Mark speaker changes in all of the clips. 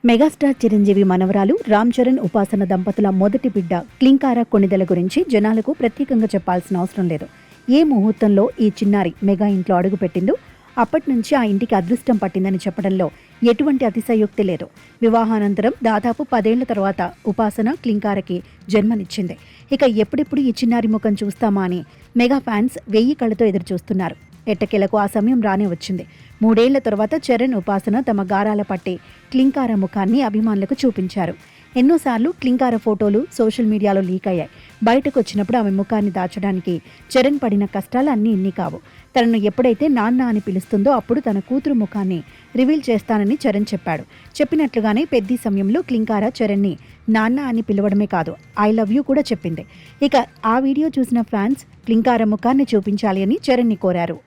Speaker 1: Megastar Chiranjeevi మనవరాలు రామ్ చరణ్ ఉపాసన దంపతుల మొదటి బిడ్డ క్లింకార కొణిదెల గురించి జనాలకు ప్రత్యేకంగా చెప్పాల్సిన అవసరం లేదు. ఏ ముహూర్తంలో ఈ చిన్నారి మెగా ఇంట్లో అడుగుపెట్టిందో అప్పటి నుంచి ఆ ఇంటికి అదృష్టం పట్టిందని చెప్పడంలో ఎటువంటి అతిశయోక్తి లేదు. వివాహానంతరం దాదాపు 10 ఏళ్ల తర్వాత ఉపాసన క్లింకారకి జన్మనిచ్చింది. ఇక ఎప్పుడెప్పుడు ఈ చిన్నారి ముఖం చూస్తామా అని మెగా ఫ్యాన్స్ 1000 కళ్ళతో ఎదురుచూస్తున్నారు. ఎట్టకేలకు ఆ సమయం రానే వచ్చింది. 3 ఏళ్ల తర్వాత చరణ్ ఉపాసన తమ గారాల పట్టి క్లింకార ముఖాన్ని అభిమానులకు చూపించారు. ఎన్నోసార్లు క్లింకార ఫోటోలు సోషల్ మీడియాలో లీక్ అయ్యాయి. బయటకు వచ్చినప్పుడు ఆమె ముఖాన్ని దాచడానికి చరణ్ పడిన కష్టాలు అన్నీ ఇన్ని కావు. తనను ఎప్పుడైతే నాన్న అని పిలుస్తుందో అప్పుడు తన కూతురు ముఖాన్ని రివీల్ చేస్తానని చరణ్ చెప్పాడు. చెప్పినట్లుగానే పెద్ద సమయంలో క్లింకార చరణ్ని నాన్న అని పిలవడమే కాదు, ఐ లవ్ యూ కూడా చెప్పింది. ఇక ఆ వీడియో చూసిన ఫ్యాన్స్ క్లింకార ముఖాన్ని చూపించాలి అని చరణ్ని కోరారు.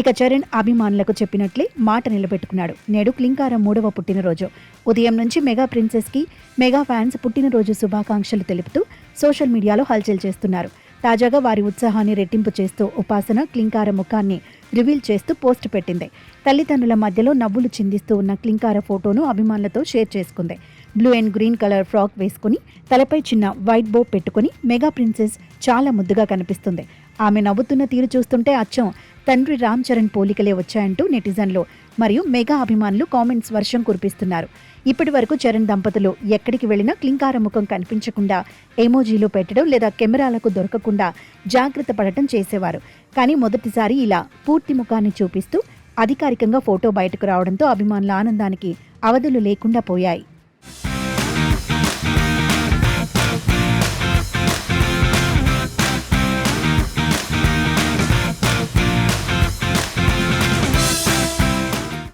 Speaker 1: ఇక చరణ్ అభిమానులకు చెప్పినట్లే మాట నిలబెట్టుకున్నాడు. నేడు క్లింకార 3వ పుట్టినరోజు. ఉదయం నుంచి మెగా ప్రిన్సెస్కి మెగా ఫ్యాన్స్ పుట్టినరోజు శుభాకాంక్షలు తెలుపుతూ సోషల్ మీడియాలో హల్చల్ చేస్తున్నారు. తాజాగా వారి ఉత్సాహాన్ని రెట్టింపు చేస్తూ ఉపాసన క్లింకార ముఖాన్ని రివీల్ చేస్తూ పోస్ట్ పెట్టింది. తల్లిదండ్రుల మధ్యలో నవ్వులు చిందిస్తూ ఉన్న క్లింకార ఫోటోను అభిమానులతో షేర్ చేసుకుంది. Blue and green colour frock వేసుకుని తలపై చిన్న వైట్ బో పెట్టుకుని మెగా ప్రిన్సెస్ చాలా ముద్దుగా కనిపిస్తుంది. ఆమె నవ్వుతున్న తీరు చూస్తుంటే అచ్చం తండ్రి రామ్ చరణ్ పోలికలే వచ్చాయంటూ నెటిజన్లు మరియు మెగా అభిమానులు కామెంట్స్ వర్షం కురిపిస్తున్నారు. ఇప్పటి వరకు చరణ్ దంపతులు ఎక్కడికి వెళ్లినా క్లింకార ముఖం కనిపించకుండా ఎమోజీలు పెట్టడం లేదా కెమెరాలకు దొరకకుండా జాగ్రత్త పడటం చేసేవారు. కానీ మొదటిసారి ఇలా పూర్తి ముఖాన్ని చూపిస్తూ అధికారికంగా ఫోటో బయటకు రావడంతో అభిమానుల ఆనందానికి అవధులు లేకుండా పోయాయి.